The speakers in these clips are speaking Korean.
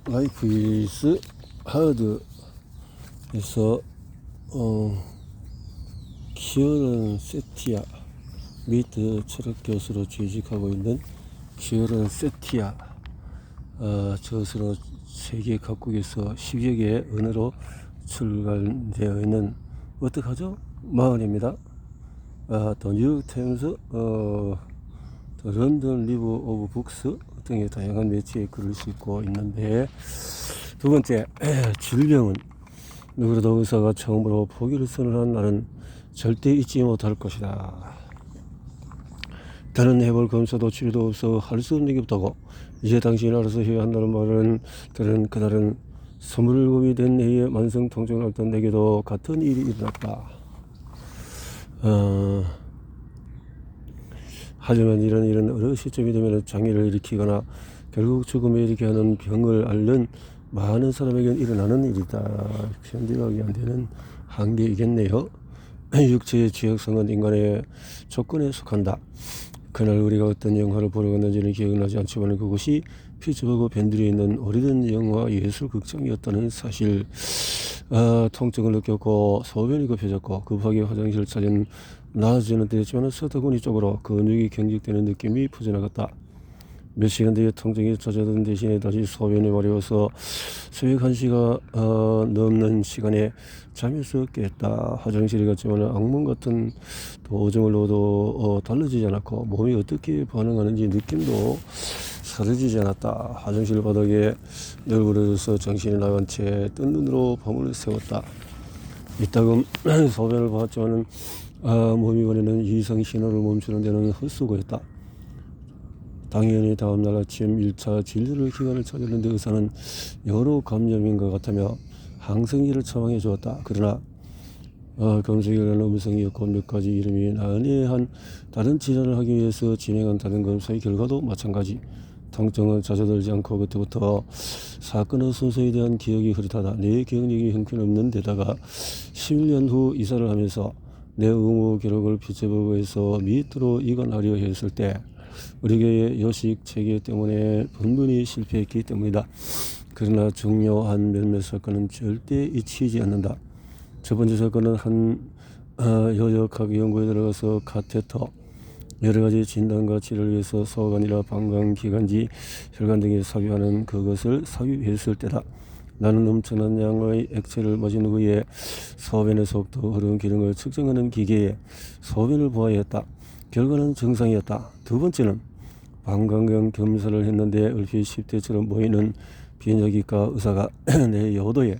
라이프 이즈 하드에서 키어런 세티아 미트 철학 교수로 취직하고 있는 키어런 세티아 저서로 세계 각국에서 10여 개의 언어로 출간되어 있는 어떡하죠? 마흔입니다. 더 뉴욕 타임스, 더 런던 리브 오브 북스 등의 다양한 매체에 글을 쓰고 있는데, 두 번째, 질병은 누구라도 의사가 처음으로 포기를 선언한 날은 절대 잊지 못할 것이다. 다른 해볼 검사도 치료도 없어 할 수 없는 게 없다고 이제 당신이 알아서 해야 한다는 말은 그날은 27이 된 해에 만성 통증을 앓던 내게도 같은 일이 일어났다. 하지만 이런 일은 어느 시점이 되면 장애를 일으키거나 결국 죽음에 이르게 하는 병을 앓는 많은 사람에게는 일어나는 일이다. 편집하기 안 되는 한계이겠네요. 육체의 취약성은 인간의 조건에 속한다. 그날 우리가 어떤 영화를 보러 갔는지는 기억나지 않지만 그곳이 피츠버그 밴드리에 있는 오래된 영화 예술 극장이었다는 사실. 통증을 느꼈고 소변이 급해졌고 급하게 화장실을 찾은 나아지는 되었지만 서태구니 쪽으로 근육이 경직되는 느낌이 퍼져나갔다. 몇 시간 뒤에 통증이 잦아든 대신에 다시 소변이 마려워서 새벽 1시가 넘는 시간에 잠에서 깼다. 화장실에 갔지만 악몽 같은 도정을 넣어도 달라지지 않았고 몸이 어떻게 반응하는지 느낌도 사라지지 않았다. 화장실 바닥에 널브러져서 정신이 나간 채 뜬 눈으로 밤을 새웠다. 이따금 소변을 봤지만 몸이 보내는 이상 신호를 멈추는 데는 헛수고였다. 당연히 다음날 아침 1차 진료를 기간을 찾았는데 의사는 여러 감염인 것 같으며 항생제를 처방해 주었다. 그러나 검사 결과는 음성이었고 몇 가지 이름이 난해한 다른 질환을 하기 위해서 진행한 다른 검사의 결과도 마찬가지. 통증은 잦아들지 않고 그때부터 사건의 순서에 대한 기억이 흐릿하다. 내 기억력이 형편없는 데다가 11년 후 이사를 하면서 내 의무 기록을 피츠버그에서 밑으로 이관하려 했을 때 의료계의 요식 체계 때문에 번번이 실패했기 때문이다. 그러나 중요한 몇몇 사건은 절대 잊히지 않는다. 첫 번째 사건은 한 여역학 연구에 들어가서 카테터, 여러 가지 진단과 치료를 위해서 소관이나 방광기관지 혈관 등에 삽입하는 그것을 삽입했을 때다. 나는 엄청난 양의 액체를 마신 후에 소변의 속도, 흐르는 기능을 측정하는 기계에 소변을 보아야 했다. 결과는 정상이었다. 두 번째는 방광경 검사를 했는데 얼핏 10대처럼 보이는 비뇨기과 의사가 내 요도에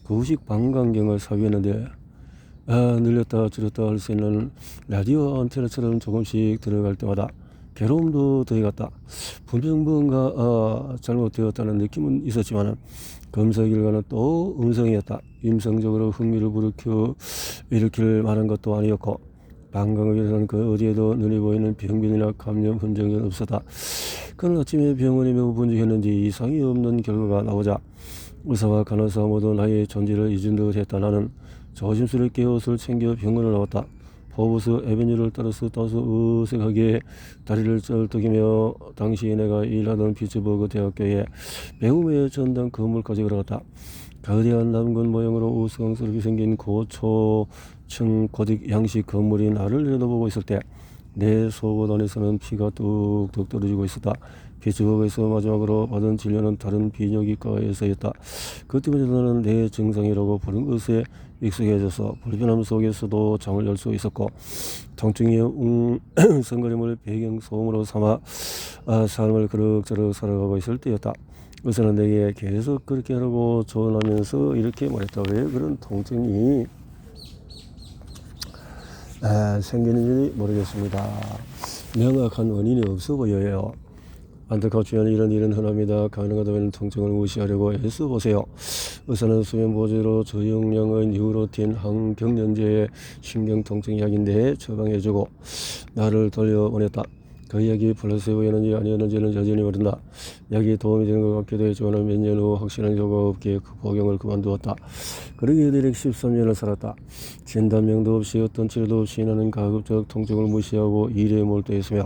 구식 방광경을 삽입했는데 늘렸다 줄였다 할 수 있는 라디오 안테나처럼 조금씩 들어갈 때마다 괴로움도 더해갔다. 분명 뭔가 잘못되었다는 느낌은 있었지만 검사 결과는 또 음성이었다. 임상적으로 흥미를 일으킬 만한 것도 아니었고 방광경에서는 그 어디에도 눈에 보이는 병변이나 감염 흔적은 없었다. 그날 아침에 병원에 매우 분주했는지 이상이 없는 결과가 나오자 의사와 간호사 모두 나의 존재를 잊은 듯 했다. 나는 조심스럽게 옷을 챙겨 병원을 나왔다. 포브스 애비뉴를 따라서 다소 어색하게 다리를 쩔뚝이며 당시 내가 일하던 피츠버그 대학교에 배움의 전당 건물까지 걸어갔다. 거대한 남군 모형으로 우스꽝스럽게 생긴 고초층 고딕 양식 건물이 나를 내려다보고 있을 때 내 속옷 안에서는 피가 뚝뚝 떨어지고 있었다. 피츠버그에서 마지막으로 받은 진료는 다른 비뇨기과에서였다. 그 때문에 나는 내 증상이라고 부른 것에 익숙해져서 불편함 속에서도 잠을 잘 수 있었고 통증의 웅성거림을 배경소음으로 삼아 삶을 그럭저럭 살아가고 있을 때였다. 의사는 내게 계속 그렇게 하라고 조언하면서 이렇게 말했다. 왜 그런 통증이 생기는지 모르겠습니다. 명확한 원인이 없어 보여요. 안타깝지만 이런 일은 흔합니다. 가능하다면 통증을 무시하려고 애써보세요. 의사는 수면보조제로 저용량의 뉴로틴 항경련제의 신경통증약인데 처방해주고 나를 돌려보냈다. 그 약이 플라세보였는지 아니었는지는 여전히 모른다. 약이 도움이 되는 것 같기도 했지만 몇 년 후 확실한 효과가 없기에 그 복용을 그만두었다. 그러게 대략 13년을 살았다. 진단명도 없이 어떤 치료도 없이 나는 가급적 통증을 무시하고 일에 몰두했으며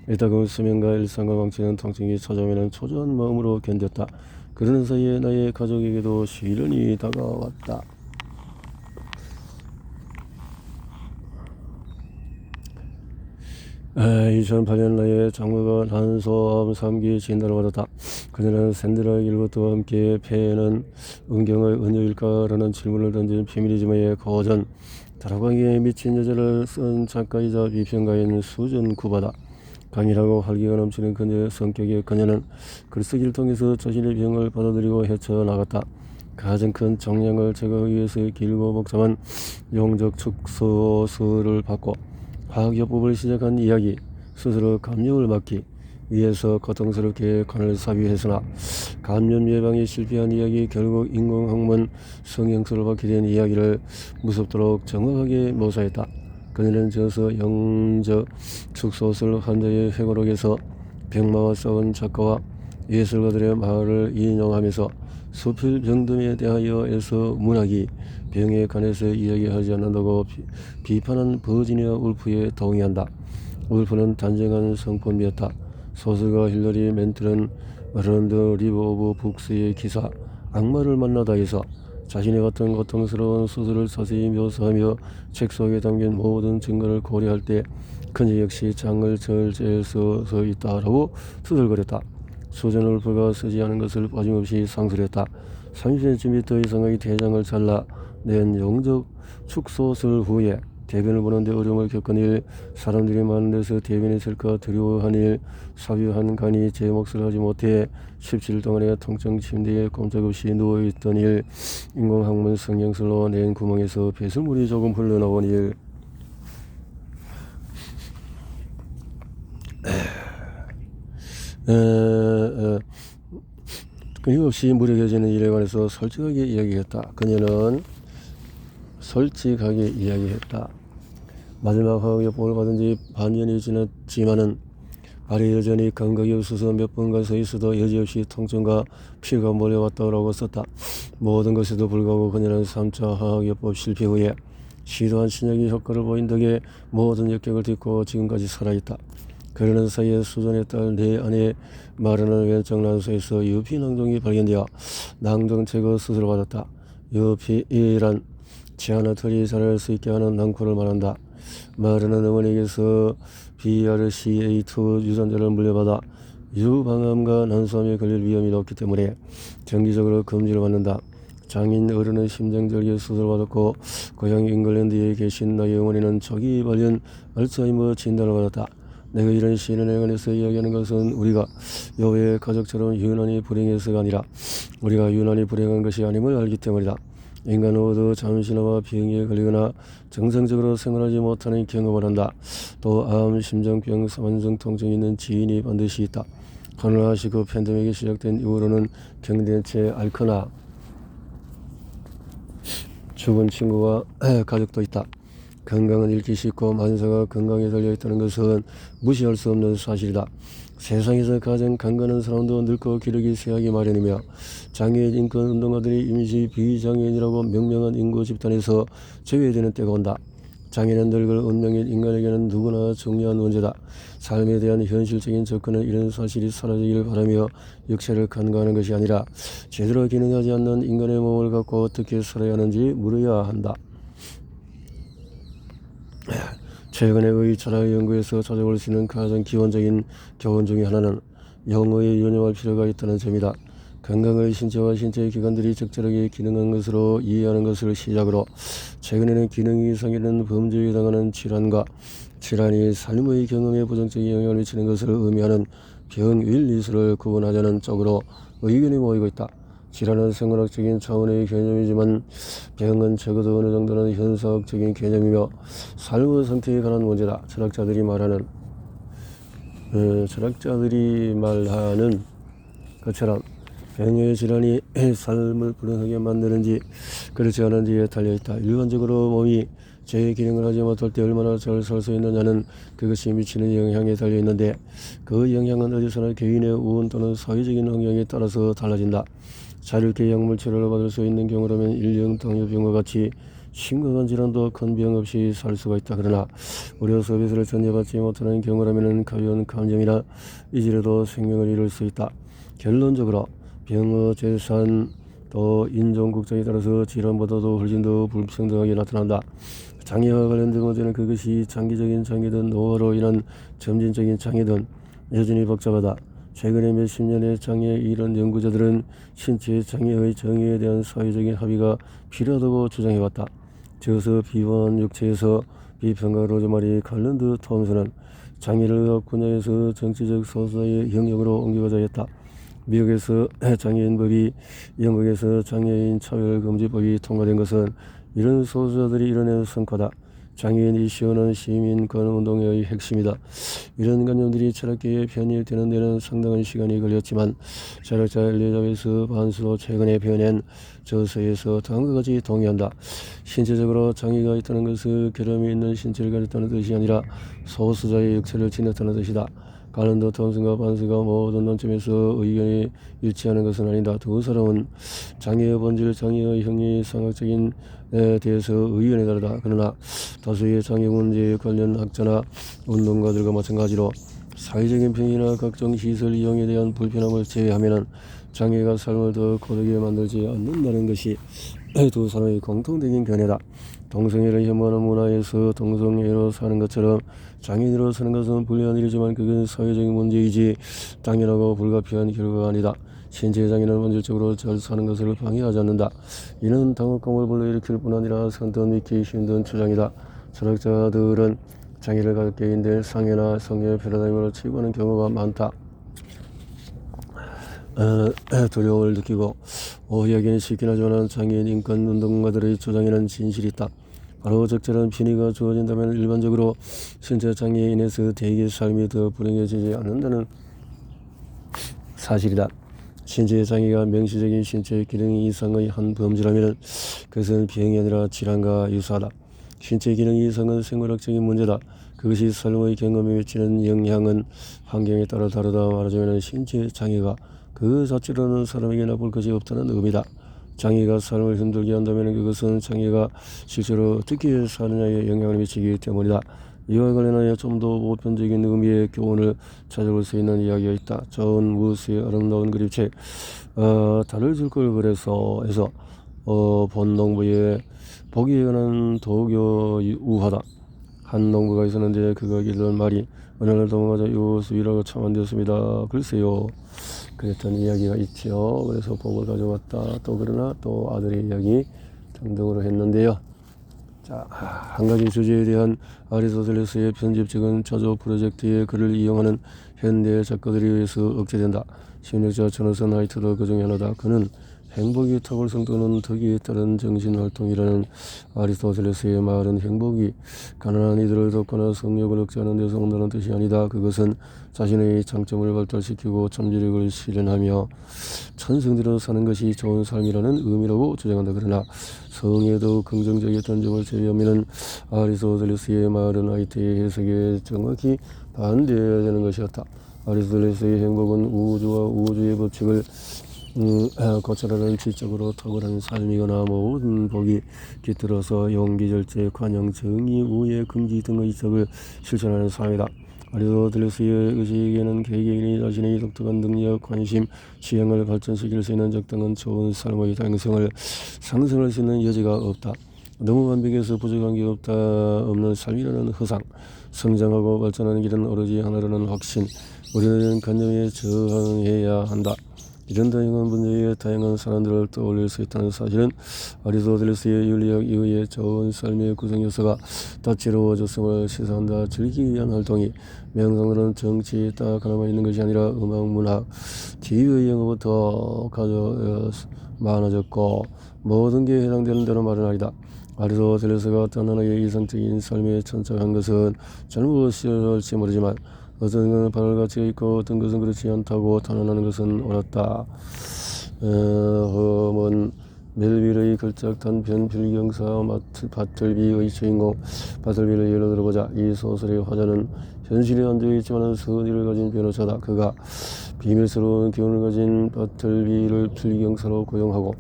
일단은 수면과 일상과 망치는 통증이 찾아오면 초조한 마음으로 견뎠다. 그러는 사이에 나의 가족에게도 시련이 다가왔다. 2008년 나의 장모가 난소암 3기 진단을 받았다. 그녀는 샌드라 길버트와 함께 폐에는 음경의 은유일까라는 질문을 던진 페미니즘의 거전, 다락방기에 미친 여자를 쓴 작가이자 비평가인 수전 구바다. 강인하고 활기가 넘치는 그녀의 성격에 그녀는 글쓰기를 통해서 자신의 병을 받아들이고 헤쳐나갔다. 가장 큰 정량을 제거하기 위해서 길고 복잡한 용적 축소술을 받고 화학요법을 시작한 이야기, 스스로 감염을 막기 위해서 고통스럽게 관을 삽입했으나 감염 예방에 실패한 이야기, 결국 인공학문 성형수를 받게 된 이야기를 무섭도록 정확하게 묘사했다. 그녀는 저서 영적 축소술 환자의 회고록에서 병마와 싸운 작가와 예술가들의 말을 인용하면서 수필 병듦에 대하여에서 문학이 병에 관해서 이야기하지 않는다고 비판한 버지니아 울프에 동의한다. 울프는 단정한 성품이었다. 소설가 힐러리 맨틀은 런던 리버 오브 북스의 기사 악마를 만나다에서 자신의 같은 고통스러운 수술을 자세히 묘사하며 책 속에 담긴 모든 증거를 고려할 때 그녀 역시 장을 절제할 수 있다라고 수설거렸다. 수전 울프가 쓰지 않은 것을 빠짐없이 상술했다. 30cm 이상의 대장을 잘라낸 영적 축소술 후에 대변을 보는데 어려움을 겪은 일, 사람들이 많은 데서 대변이 될까 두려워한 일, 삽입한 간이 제 몫을 하지 못해 17일 동안에 통증 침대에 꼼짝없이 누워있던 일, 인공학문 성형술로 낸 구멍에서 배설물이 조금 흘러나온 일. 끊임없이 무력해지는 일에 관해서 솔직하게 이야기했다. 그녀는 솔직하게 이야기했다. 마지막 화학요법을 받은 지 반년이 지났지만은 발이 여전히 감각이 없어서 몇 번간 서 있어도 여지없이 통증과 피가 몰려왔다고 썼다. 모든 것에도 불구하고 그녀는 3차 화학요법 실패 후에 시도한 신약이 효과를 보인 덕에 모든 역경을 딛고 지금까지 살아있다. 그러는 사이에 수전의 딸 내 아내 마르는 왼쪽 난소에서 유피 낭종이 발견되어 낭종 제거 수술을 받았다. 유피란 치아노털이 자랄 수 있게 하는 낭코를 말한다. 마르는 어머니에게서 BRCA2 유전자를 물려받아 유방암과 난소암에 걸릴 위험이 높기 때문에 정기적으로 검진을 받는다. 장인 어른은 심장절개 수술을 받았고 고향 잉글랜드에 계신 나의 어머니는 초기 발견 알츠하이머 진단을 받았다. 내가 이런 시련에 관해서 이야기하는 것은 우리가 여호와의 가족처럼 유난히 불행해서가 아니라 우리가 유난히 불행한 것이 아님을 알기 때문이다. 인간은 모두 잠시나마 병에 걸리거나 정상적으로 생활하지 못하는 경험을 한다. 또 암, 심장병, 만성 통증이 있는 지인이 반드시 있다. 코로나19 팬데믹이 시작된 이후로는 격리된 채 앓거나 죽은 친구와 가족도 있다. 건강은 잃기 쉽고 만사가 건강에 달려있다는 것은 무시할 수 없는 사실이다. 세상에서 가장 강건한 사람도 늙고 기력이 쇠하기 마련이며 장애인 인권 운동가들이 임시 비장애인이라고 명명한 인구 집단에서 제외되는 때가 온다. 장애는 늙을 운명인 인간에게는 누구나 중요한 문제다. 삶에 대한 현실적인 접근은 이런 사실이 사라지기를 바라며 역사를 간과하는 것이 아니라 제대로 기능하지 않는 인간의 몸을 갖고 어떻게 살아야 하는지 물어야 한다. 최근의 의철학 연구에서 찾아볼 수 있는 가장 기본적인 교훈 중의 하나는 영어에 유념할 필요가 있다는 점이다. 건강의 신체와 신체의 기관들이 적절하게 기능한 것으로 이해하는 것을 시작으로 최근에는 기능 이상이라는 범죄에 해당하는 질환과 질환이 삶의 경험에 부정적인 영향을 미치는 것을 의미하는 병윌리수를 구분하자는 쪽으로 의견이 모이고 있다. 질환은 생물학적인 차원의 개념이지만 병은 적어도 어느 정도는 현상학적인 개념이며 삶의 상태에 관한 문제다. 철학자들이 말하는 것처럼 병의 질환이 삶을 불행하게 만드는지 그렇지 않은지에 달려있다. 일반적으로 몸이 제 기능을 하지 못할 때 얼마나 잘 살 수 있느냐는 그것이 미치는 영향에 달려있는데 그 영향은 어디서나 개인의 우운 또는 사회적인 환경에 따라서 달라진다. 자유롭게 약물 치료를 받을 수 있는 경우라면 일형 당뇨병과 같이 심각한 질환도 큰 병 없이 살 수가 있다. 그러나 의료 서비스를 전혀 받지 못하는 경우라면 가벼운 감염이나 이질에도 생명을 잃을 수 있다. 결론적으로 병어, 재산, 또 인종, 국적에 따라서 질환보다도 훨씬 더 불평등하게 나타난다. 장애와 관련된 문제는 그것이 장기적인 장애든 노화로 인한 점진적인 장애든 여전히 복잡하다. 최근에 몇십 년의 장애에 이른 연구자들은 신체 장애의 정의에 대한 사회적인 합의가 필요하다고 주장해왔다. 저서 비원 육체에서 비평가 로즈마리 칼런드 톰슨은 장애를 의학 분야에서 정치적 소수의 영역으로 옮겨가자 했다. 미국에서 장애인법이, 영국에서 장애인 차별금지법이 통과된 것은 이런 소수자들이 이뤄낸 성과다. 장애인 이슈는 시민권운동의 핵심이다. 이런 관념들이 철학계에 편입되는 데는 상당한 시간이 걸렸지만 철학자 엘리자베스 반스도 최근에 표현한 저서에서 다음과 같이 동의한다. 신체적으로 장애가 있다는 것은 결함이 있는 신체를 가졌다는 뜻이 아니라 소수자의 육체를 지녔다는 뜻이다. 갈런더 톰슨과 반스가 모든 논점에서 의견이 일치하는 것은 아니다. 두 사람은 장애의 본질, 장애의 형이 상학적인 에 대해서 의견이 다르다. 그러나 다수의 장애 문제에 관련 학자나 운동가들과 마찬가지로 사회적인 편의나 각종 시설 이용에 대한 불편함을 제외하면 장애가 삶을 더 고되게 만들지 않는다는 것이 두 사람의 공통적인 견해다. 동성애를 혐오하는 문화에서 동성애로 사는 것처럼 장애인으로 사는 것은 불리한 일이지만 그건 사회적인 문제이지 당연하고 불가피한 결과가 아니다. 신체 장애는 본질적으로 잘 사는 것을 방해하지 않는다. 이는 당혹감을 불러일으킬 뿐 아니라 선뜻 믿기 힘든 주장이다. 철학자들은 장애를 갖게 인된 상해나 성의 패러다임을 치부하는 경우가 많다. 두려움을 느끼고 오해하기는 쉽긴 하지만 장애인 인권 운동가들의 주장에는 진실이 있다. 바로 적절한 편의가 주어진다면 일반적으로 신체 장애에 인해서 대개의 삶이 더 불행해지지 않는다는 사실이다. 신체 장애가 명시적인 신체 기능 이상의 한 범주라면 그것은 병이 아니라 질환과 유사하다. 신체 기능 이상은 생물학적인 문제다. 그것이 삶의 경험에 미치는 영향은 환경에 따라 다르다. 말하자면 신체 장애가 그 자체로는 사람에게 나쁠 것이 없다는 의미다. 장애가 삶을 힘들게 한다면 그것은 장애가 실제로 어떻게 사느냐에 영향을 미치기 때문이다. 이와 관련하여 좀 더 보편적인 의미의 교훈을 찾아볼 수 있는 이야기가 있다. 존 우스의 아름다운 그림책 달을 줄 걸 그래서 에서 본농부의 복에 관한 도교 우화다. 한 농부가 있었는데 그가 기르던 말이 어느 날 도망가자 요수이라고 참안되었습니다. 글쎄요. 그랬던 이야기가 있죠. 그래서 복을 가져왔다. 또 그러나 또 아들의 이야기 등등으로 했는데요. 자, 한 가지 주제에 대한 아리스토텔레스의 편집적인 저조 프로젝트의 글을 이용하는 현대 작가들에 의해서 억제된다. 심리학자 조나선 하이트도 그 중에 하나다. 그는 행복이 탁월성 또는 덕에 따른 정신활동이라는 아리스토텔레스의 말은 행복이 가난한 이들을 돕거나 성욕을 억제하는 데서 온다는 뜻이 아니다. 그것은 자신의 장점을 발달시키고 잠재력을 실현하며 천성대로 사는 것이 좋은 삶이라는 의미라고 주장한다. 그러나 성에도 긍정적이었던 점을 제외하면 아리스토텔레스의 말은 하이트의 해석에 정확히 반대되는 것이었다. 아리스토텔레스의 행복은 우주와 우주의 법칙을 고찰하는 지적으로 탁월한 삶이거나 모든 복이 깃들어서 용기, 절제, 관용, 정의, 우애, 금지 등의 이적을 실천하는 삶이다. 아리스토텔레스의 의식에는 개개인이 자신의 독특한 능력, 관심, 취향을 발전시킬 수 있는 적당한 좋은 삶의 다양성을 상승할 수 있는 여지가 없다. 너무 완벽해서 부족한 게 없는 삶이라는 허상, 성장하고 발전하는 길은 오로지 하나라는 확신, 우리는 관념에 저항해야 한다. 이런 다양한 분야의 다양한 사람들을 떠올릴 수 있다는 사실은 아리스토텔레스의 윤리학 이후의 좋은 삶의 구성 요소가 다채로워졌음을 시사한다. 즐기기 위한 활동이 명상들은 정치에 딱 하나만 있는 것이 아니라 음악, 문학, TV의 영어부터 많아졌고 모든 게 해당되는 말은 아니다. 아리스토텔레스가 어떤 하나의 이상적인 삶에 천착한 것은 잘못일지 모르지만 어떤 것은 바늘 가치가 있고 어떤 것은 그렇지 않다고 단언하는 것은 옳았다. 험은 멜빌의 걸작 단편 필경사 바틀비의 주인공 바틀비를 예로 들어보자. 이 소설의 화자는 현실에 안되어 있지만 선의를 가진 변호사다. 그가 비밀스러운 기운을 가진 바틀비를 필경사로 고용하고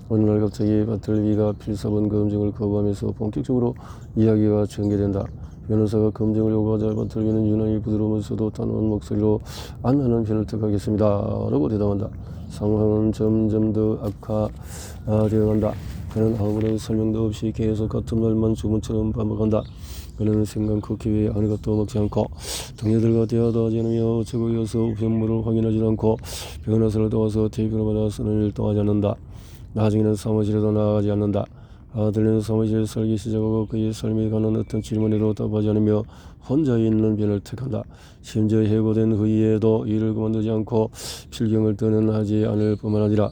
어느 날 갑자기 바틀비가 필사본 검증을 거부하면서 본격적으로 이야기가 전개된다. 변호사가 검증을 요구하자 바틀기는 유난히 부드러우면서도 단호한 목소리로 안 하는 편을 택하겠습니다 라고 대답한다. 상황은 점점 더 악화되어간다. 그는 아무런 설명도 없이 계속 같은 말만 주문처럼 반복한다. 그는 생각 쿠키 외에 아무것도 먹지 않고 동료들과 대화도 하지 않으며 어쩌고 이어서 우편물을 확인하지 않고 변호사를 도와서 테이프를 받아 쓰는 일도 하지 않는다. 나중에는 사무실에도 나가지 않는다. 아들은 사무실에 살기 시작하고 그의 삶에 관한 어떤 질문에도 답하지 않으며 혼자 있는 편을 택한다. 심지어 해고된 후에도 일을 그만두지 않고 필경을 떠는 하지 않을 뿐만 아니라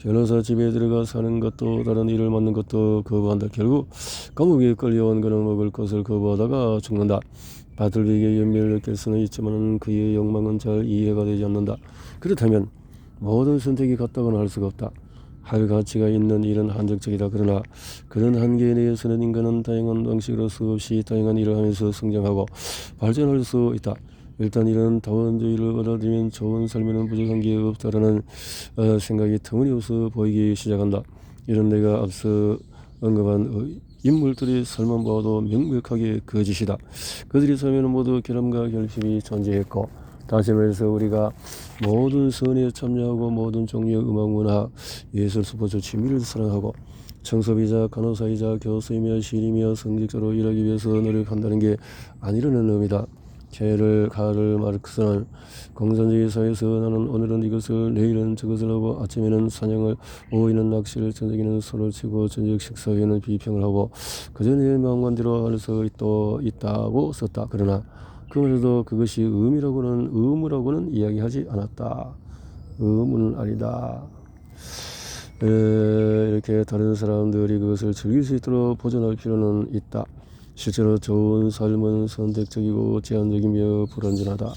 변호사 집에 들어가 사는 것도 다른 일을 맡는 것도 거부한다. 결국 감옥에 끌려온 그는 먹을 것을 거부하다가 죽는다. 바틀빅의 연민을 느낄 수는 있지만 그의 욕망은 잘 이해가 되지 않는다. 그렇다면 모든 선택이 같다고는 할 수가 없다. 할 가치가 있는 일은 한정적이다. 그러나 그런 한계에 대해서는 인간은 다양한 방식으로 수없이 다양한 일을 하면서 성장하고 발전할 수 있다. 일단 이런 다원주의를 받아들이면 좋은 삶에는 부족한 게 없다라는 생각이 터무니없어 보이기 시작한다. 이런 내가 앞서 언급한 인물들의 삶만 봐도 명백하게 거짓이다. 그들의 삶에는 모두 결함과 결핍이 존재했고, 다시 말해서 우리가 모든 선에 참여하고 모든 종류의 음악, 문화, 예술, 스포츠, 취미를 사랑하고 청소비자, 간호사이자 교수이며 시인이며 성직자로 일하기 위해서 노력한다는 게 아니라는 의미다. 카를 마르크스는 공산주의 사회에서 나는 오늘은 이것을 내일은 저것을 하고 아침에는 사냥을 오후에는 낚시를 저녁에는 소를 치고 저녁 식사 후에는 비평을 하고 그저 내 마음관대로 할 수 있다고 썼다. 그러나 그말에도 그것이 의무라고는 이야기하지 않았다. 의무는 아니다. 이렇게 다른 사람들이 그것을 즐길 수 있도록 보존할 필요는 있다. 실제로 좋은 삶은 선택적이고 제한적이며 불완전하다.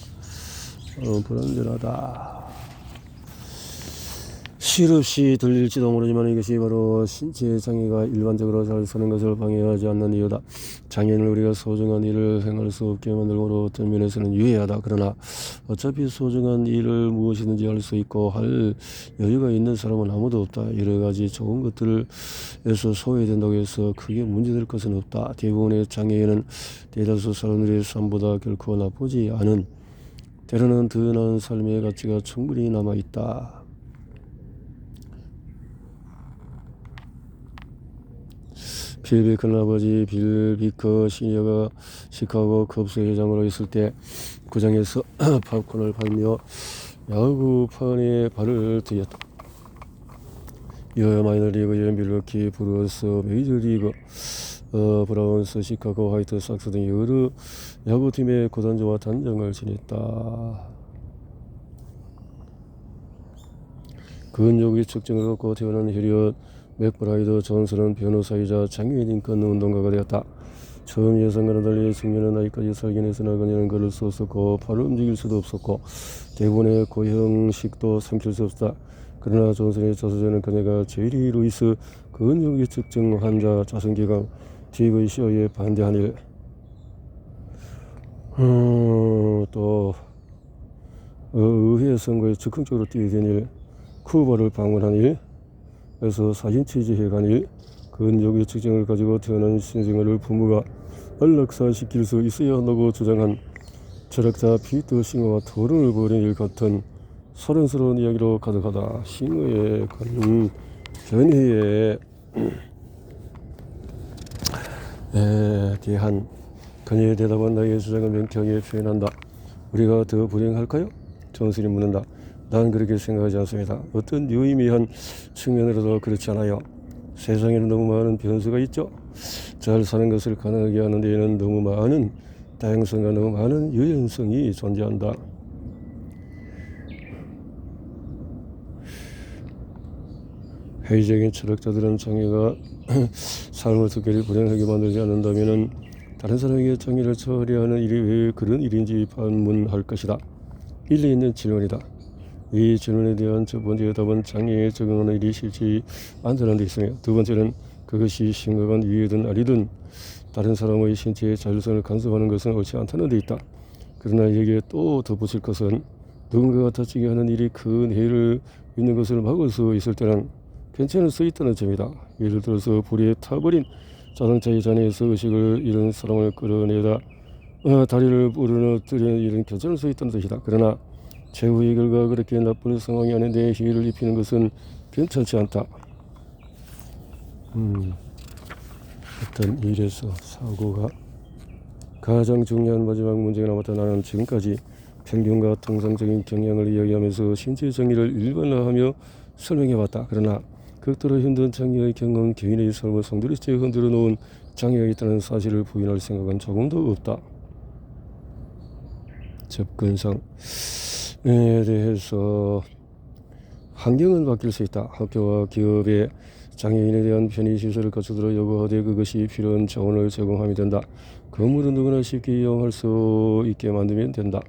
실없이 들릴지도 모르지만 이것이 바로 신체 장애가 일반적으로 잘 사는 것을 방해하지 않는 이유다. 장애는 우리가 소중한 일을 행할 수 없게 만들므로 어떤 면에서는 유해하다. 그러나 어차피 소중한 일을 무엇이든지 할 수 있고 할 여유가 있는 사람은 아무도 없다. 여러 가지 좋은 것들에서 소외된다고 해서 크게 문제될 것은 없다. 대부분의 장애에는 대다수 사람들의 삶보다 결코 나쁘지 않은, 때로는 더 나은 삶의 가치가 충분히 남아있다. 빌 비컨 아버지 빌 비커 시니어가 시카고 컵스 회장으로 있을 때 구장에서 팝콘을 팔며 야구판에 발을 들였다. 이어 마이너리그 밀워키 브루어스, 메이저리그 브라운스, 시카고 화이트 삭스 등 여러 야구팀의 구단주와 단장을 지냈다. 근육의 측정을 갖고 태어난 해리엇 맥브라이드 존슨은 변호사이자 장애인 인권 운동가가 되었다. 처음 예상과는 달리 숙면의 나이까지 살긴 했으나 그녀는 걸을 수 없었고 팔을 움직일 수도 없었고 대부분의 고형식도 삼킬 수 없었다. 그러나 존슨의 자서전은 그녀가 제리 루이스 근육의 측정 환자 자선기관 TV쇼에 반대한 일, 또 의회 선거에 적극적으로 뛰어든 일, 쿠바를 방문한 일, 에서 사진 취재해 간 일, 근육의 측정을 가지고 태어난 신생아를 부모가 안락사시킬 수 있어야 한다고 주장한 철학자 피터 싱어와 토론을 벌인 일 같은 소란스러운 이야기로 가득하다. 싱어의 견해에 대한 그녀의 대답은 나의 주장을 명쾌하게 표현한다. 우리가 더 불행할까요? 존슨이 묻는다. 난 그렇게 생각하지 않습니다. 어떤 유의미한 측면으로도 그렇지 않아요. 세상에는 너무 많은 변수가 있죠. 잘 사는 것을 가능하게 하는 데에는 너무 많은 다양성과 너무 많은 유연성이 존재한다. 회의적인 철학자들은 장애가 삶을 특별히 불행하게 만들지 않는다면 다른 사람에게 장애를 처리하는 일이 왜 그런 일인지 반문할 것이다. 일리 있는 질문이다. 이 질문에 대한 첫 번째 답은 장애에 적응하는 일이 쉽지 않다는 데 있으며, 두 번째는 그것이 심각한 이유든 아니든 다른 사람의 신체의 자율성을 간섭하는 것은 옳지 않다는 데 있다. 그러나 여기에 또 덧붙일 것은 누군가가 다치게 하는 일이 큰 해를 입는 것을 막을 수 있을 때는 괜찮을 수 있다는 점이다. 예를 들어서 불에 타버린 자동차의 잔해에서 의식을 잃은 사람을 끌어내다 다리를 부르러뜨리는 일은 괜찮을 수 있다는 뜻이다. 그러나 최후의 결과가 그렇게 나쁜 상황이 아닌데 희위를 입히는 것은 괜찮지 않다. 어떤 일에서 사고가 가장 중요한 마지막 문제가 남았다. 나는 지금까지 평균과 통상적인 경향을 이야기하면서 신체 정의를 일반화하며 설명해왔다. 그러나 극도로 힘든 장애의 경험, 개인의 삶을 성드리째 흔들어 놓은 장애가 있다는 사실을 부인할 생각은 조금도 없다. 접근성에 대해서 환경은 바뀔 수 있다. 학교와 기업의 장애인에 대한 편의시설을 갖추도록 요구하되 그것이 필요한 자원을 제공하면 된다. 건물은 누구나 쉽게 이용할 수 있게 만들면 된다.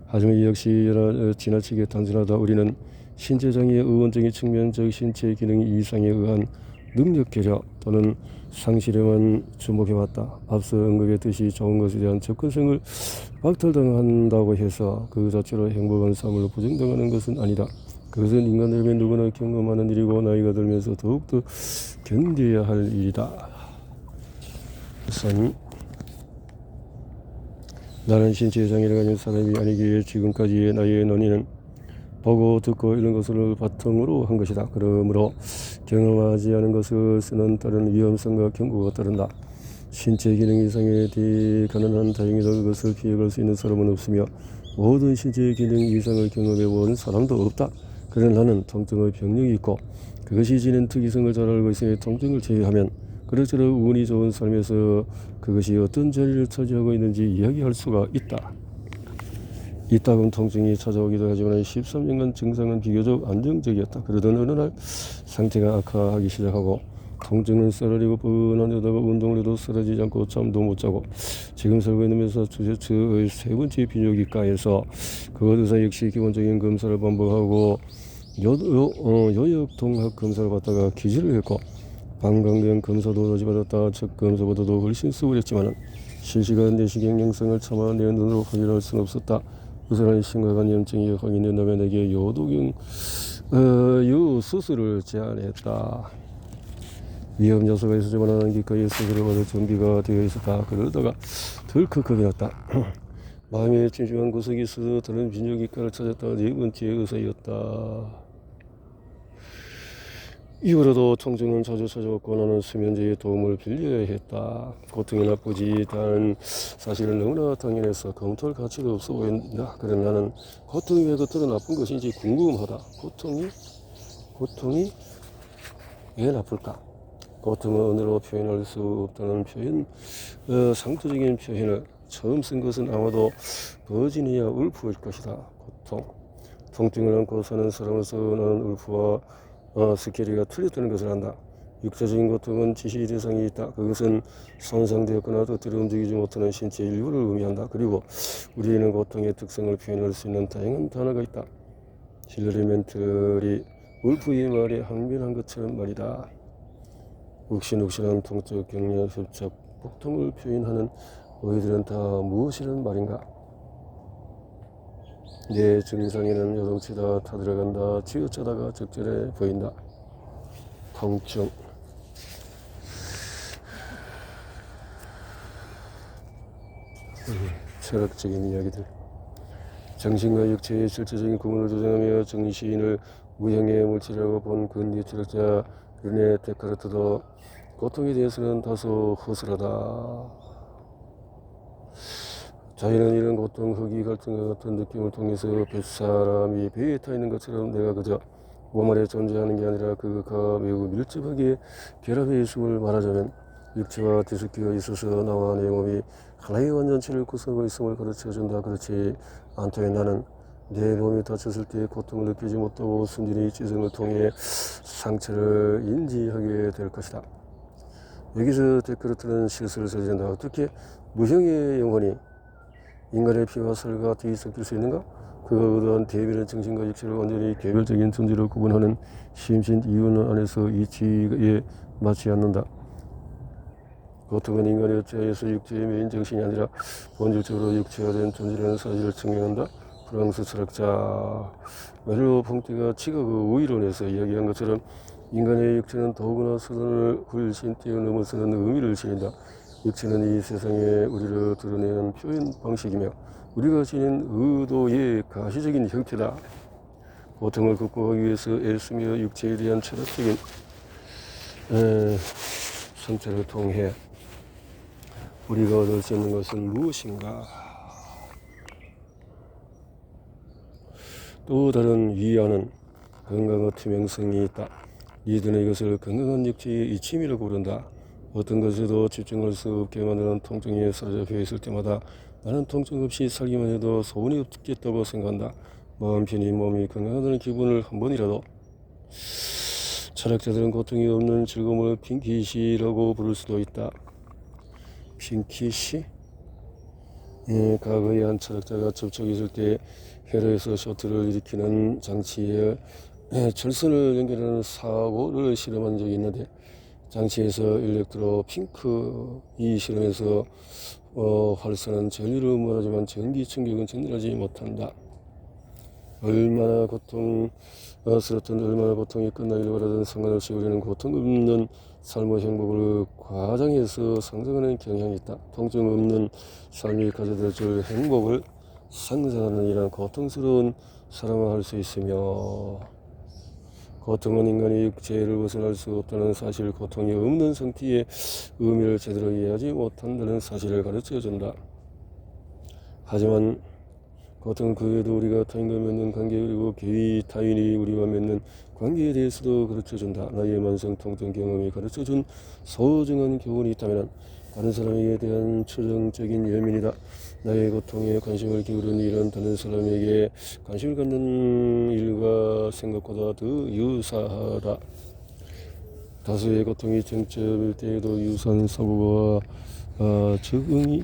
하지만 이 역시 지나치게 단순하다. 우리는 신체장애의 의원적인 측면적 신체 기능 이상에 의한 능력 결여 또는 상실에만 주목해왔다. 앞서 언급했듯이 좋은 것에 대한 접근성을 박탈당한다고 해서 그 자체로 행복한 삶을 부정당하는 것은 아니다. 그것은 인간이라면 누구나 경험하는 일이고 나이가 들면서 더욱더 견뎌야 할 일이다. 우선 나는 신체 장애를 가진 사람이 아니기에 지금까지의 나의 논의는 보고 듣고 이런 것을 바탕으로 한 것이다. 그러므로 경험하지 않은 것을 쓰는 다른 위험성과 경고가 따른다. 신체 기능 이상에 대해 가능한 다행히도 그것을 피해갈 수 있는 사람은 없으며 모든 신체 기능 이상을 경험해본 사람도 없다. 그러나 나는 통증의 병력이 있고 그것이 지닌 특이성을 잘 알고 있으니 통증을 제외하면 그럭저럭 운이 좋은 삶에서 그것이 어떤 자리를 차지하고 있는지 이야기할 수가 있다. 이따금 통증이 찾아오기도 하지만 13년간 증상은 비교적 안정적이었다. 그러던 어느 날 상태가 악화하기 시작하고 통증은 쓰러리고 뻔하려다가 운동을 해도 쓰러지지 않고 잠도 못 자고 지금 살고 있는 매사추세츠의 세 번째 비뇨기과에서 그것 의사 역시 기본적인 검사를 반복하고 요역통합 검사를 받다가 기절을 했고 방광경 검사도 다시 받았다. 첫 검사보다도 훨씬 수월했지만 실시간 내시경 영상을 차마 내 눈으로 확인할 수는 없었다. 우선은 심각한 염증이 확인된다면 내게 수술을 제안했다. 위험 요소가 있었지만 기꺼이 수술을 받을 준비가 되어 있었다. 그러다가 덜컥 겁이 났다. 마음에 진중한 구석이 있어서 다른 비뇨기과를 찾았다. 네 번째 의사였다. 이후로도 통증은 자주 찾아왔고 나는 수면제의 도움을 빌려야 했다. 고통이 나쁘지 않은 사실은 너무나 당연해서 검토할 가치가 없어 보인다. 그러나 나는 고통이 왜 그토록 나쁜 것인지 궁금하다. 고통이 왜 나쁠까? 고통은 언어로 표현할 수 없다는 표현, 상투적인 표현을 처음 쓴 것은 아마도 버지니아 울프일 것이다. 통증을 안고 사는 사람으로서 나는 울프와 스케일이 틀렸다는 것을 안다. 육체적인 고통은 지시 대상이 있다. 그것은 손상되었거나 뜻대로 움직이지 못하는 신체 일부를 의미한다. 그리고 우리는 고통의 특성을 표현할 수 있는 다양한 단어가 있다. 힐러리 멘틀이 울프의 말에 항변한 것처럼 말이다. 욱신욱신한 통증, 격려, 협착, 복통을 표현하는 어휘들은 다 무엇이란 말인가? 내 증상에는 요동치다 타들어간다 쥐어짜다가 적절해 보인다. 통증 철학적인 이야기들 정신과 육체의 실제적인 구분을 조정하며 정신을 무형의 물질이라고 본 근대 철학자 르네 데카르트도 고통에 대해서는 다소 허술하다. 자연은 이런 고통, 허기, 갈등 같은 느낌을 통해서 뱃사람이 배에 타 있는 것처럼 내가 그저 몸 아래 존재하는 게 아니라 그가 매우 밀접하게 결합해 있음을 말하자면 육체와 뒤섞여 있어서 나와 내 몸이 하나의 완전체를 구성하고 있음을 가르쳐준다. 그렇지 않다면 나는 내 몸이 다쳤을 때 고통을 느끼지 못하고 순전히 지성을 통해 상처를 인지하게 될 것이다. 여기서 데카르트는 실수를 저지른다. 어떻게 무형의 영혼이 인간의 피와 살과 뒤섞일 수 있는가? 그가 의도한 대비는 정신과 육체를 완전히 개별적인 존재로 구분하는 심신 이윤 안에서 이치에 맞지 않는다. 고통은 인간의 어째에서 육체의 메인 정신이 아니라 본질적으로 육체화된 존재라는 사실을 증명한다. 프랑스 철학자 메르 퐁테가 치카고 우이론에서 이야기한 것처럼 인간의 육체는 더구나 수단을 훨씬 뛰어넘어서는 의미를 지닌다. 육체는 이 세상에 우리를 드러내는 표현 방식이며 우리가 지닌 의도의 가시적인 형태다. 고통을 극복하기 위해서 애쓰며 육체에 대한 철학적인 선택을 통해 우리가 얻을 수 있는 것은 무엇인가? 또 다른 위안은 건강과 투명성이 있다. 이들은 이것을 건강한 육체의 이침이라고 부른다. 어떤 것에도 집중할 수 없게 만드는 통증에 사로잡혀 있을 때마다 나는 통증 없이 살기만 해도 소원이 없겠다고 생각한다. 마음 편히 몸이 건강하다는 기분을 한 번이라도. 철학자들은 고통이 없는 즐거움을 핑키시라고 부를 수도 있다. 핑키시? 과거에 한 철학자가 접촉했을 때 회로에서 쇼트를 일으키는 장치에 철선을 연결하는 사고를 실험한 적이 있는데 장치에서 일렉트로 핑크 이 실험에서 활선은 전류를 말하지만 전기 충격은 전달하지 못한다. 얼마나 고통스럽든 얼마나 고통이 끝나기를 바라든 상관없이 우리는 고통 없는 삶의 행복을 과장해서 상상하는 경향이 있다. 통증 없는 삶이 가져다 줄 행복을 상상하는 이런 고통스러운 사람을 할 수 있으며 고통은 인간이 육체를 벗어날 수 없다는 사실, 고통이 없는 상태의 의미를 제대로 이해하지 못한다는 사실을 가르쳐준다. 하지만 고통은 그 외에도 우리가 타인과 맺는 관계 그리고 개의 타인이 우리와 맺는 관계에 대해서도 가르쳐준다. 나의 만성 통증 경험이 가르쳐준 소중한 교훈이 있다면 다른 사람에게 대한 추정적인 예민이다. 나의 고통에 관심을 기울인 일은 다른 사람에게 관심을 갖는 일과 생각보다 더 유사하다. 다수의 고통이 정점일 때에도 유사한 사고가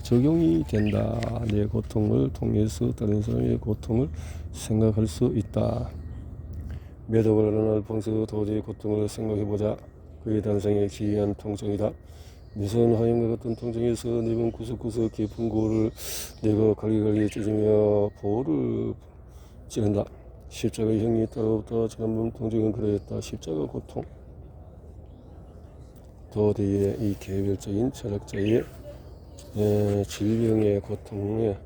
적용이 된다. 내 고통을 통해서 다른 사람의 고통을 생각할 수 있다. 매독을 하는 알폰스 도저의 고통을 생각해보자. 그의 단상에 기이한 통증이다. 무서운 화염과 같은 통증에서 네 몸 구석구석 깊은 골을 내가 갈기갈기 찢으며 볼을 찌른다. 십자가의 형이 따로 없다. 지난번 통증은 그러했다. 십자가 고통. 도대의 이 개별적인 철학자의 질병의 고통에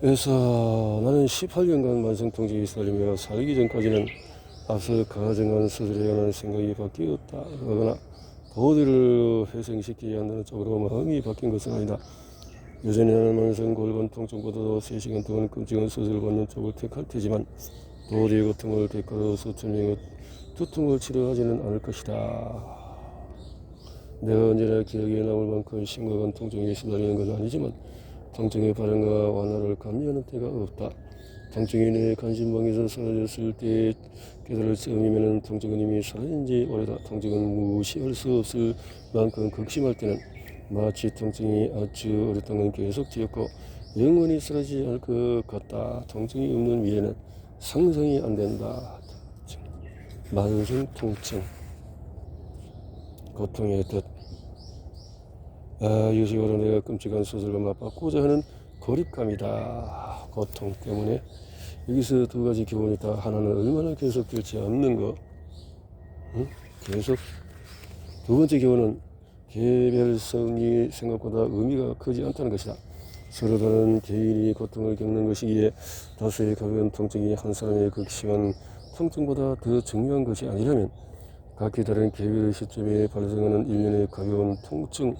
그래서 나는 18년간 만성통증에 시달리며 살기 전까지는 앞서 가정한 수술에 관한 생각이 바뀌었다 하거나 도대를 회생시키지 않는 쪽으로 마음이 바뀐 것은 아니다. 여전히 나는 만성 골반 통증보다도 3시간 동안 끔찍한 수술을 받는 쪽을 택할 테지만 도대의 고통을 대가로 수천 명의 두통을 치료하지는 않을 것이다. 내가 언제나 기억에 남을 만큼 심각한 통증에 시달리는 건 아니지만 통증의 발현과 완화를 감지하는 때가 없다. 통증이 내 관심방에서 사라졌을 때 깨달을 즈음이면 통증은 이미 사라진 지 오래다. 통증은 무시할 수 없을 만큼 극심할 때는 마치 통증이 아주 오랫동안 계속 뒤었고 영원히 사라지지 않을 것 같다. 통증이 없는 미래는 상상이 안 된다. 만성 통증, 고통의 뜻. 이것이 바로 내가 끔찍한 수술과 맞받고자 하는 고립감이다. 고통 때문에. 여기서 두 가지 교훈이 있다. 하나는 얼마나 계속될지 않는 것. 계속. 두 번째 교훈은 개별성이 생각보다 의미가 크지 않다는 것이다. 서로 다른 개인이 고통을 겪는 것이기에 다수의 가벼운 통증이 한 사람의 극심한 통증보다 더 중요한 것이 아니라면 각기 다른 개별의 시점에 발생하는 일련의 가벼운 통증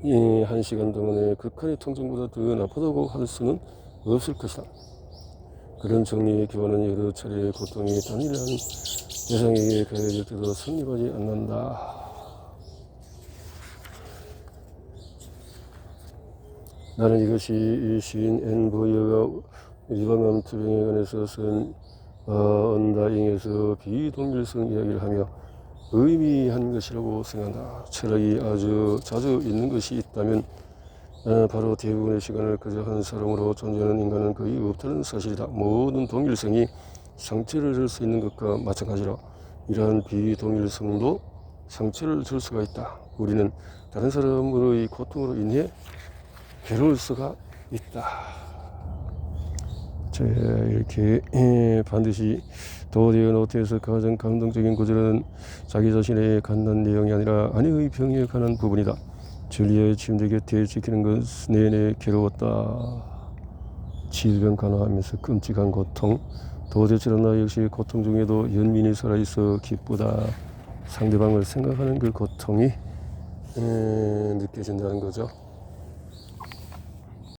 이 1시간 동안의 극한의 통증보다 더 나쁘다고 할 수는 없을 것이다. 그런 정리의 교훈은 여러 차례의 고통이 단일한 대상에게 가해질 때도 성립하지 않는다. 나는 이것이 시인 앤 보이어가 유방암 투병에 관해서 쓴 언다잉에서 비동일성 이야기를 하며 의미한 것이라고 생각한다. 철학이 아주 자주 있는 것이 있다면 바로 대부분의 시간을 그저 한 사람으로 존재하는 인간은 거의 없다는 사실이다. 모든 동일성이 상처를 줄 수 있는 것과 마찬가지로 이러한 비동일성도 상처를 줄 수가 있다. 우리는 다른 사람으로의 고통으로 인해 괴로울 수가 있다. 자, 이렇게 반드시 도대의 노트에서 가장 감동적인 구절은 자기 자신의 갖는 내용이 아니라 아내의 병에 관한 부분이다. 줄리아의 침대 곁에 지키는 것은 내내 괴로웠다. 질병 간호하면서 끔찍한 고통. 도대체로 나 역시 고통 중에도 연민이 살아있어 기쁘다. 상대방을 생각하는 그 고통이 느껴진다는 거죠.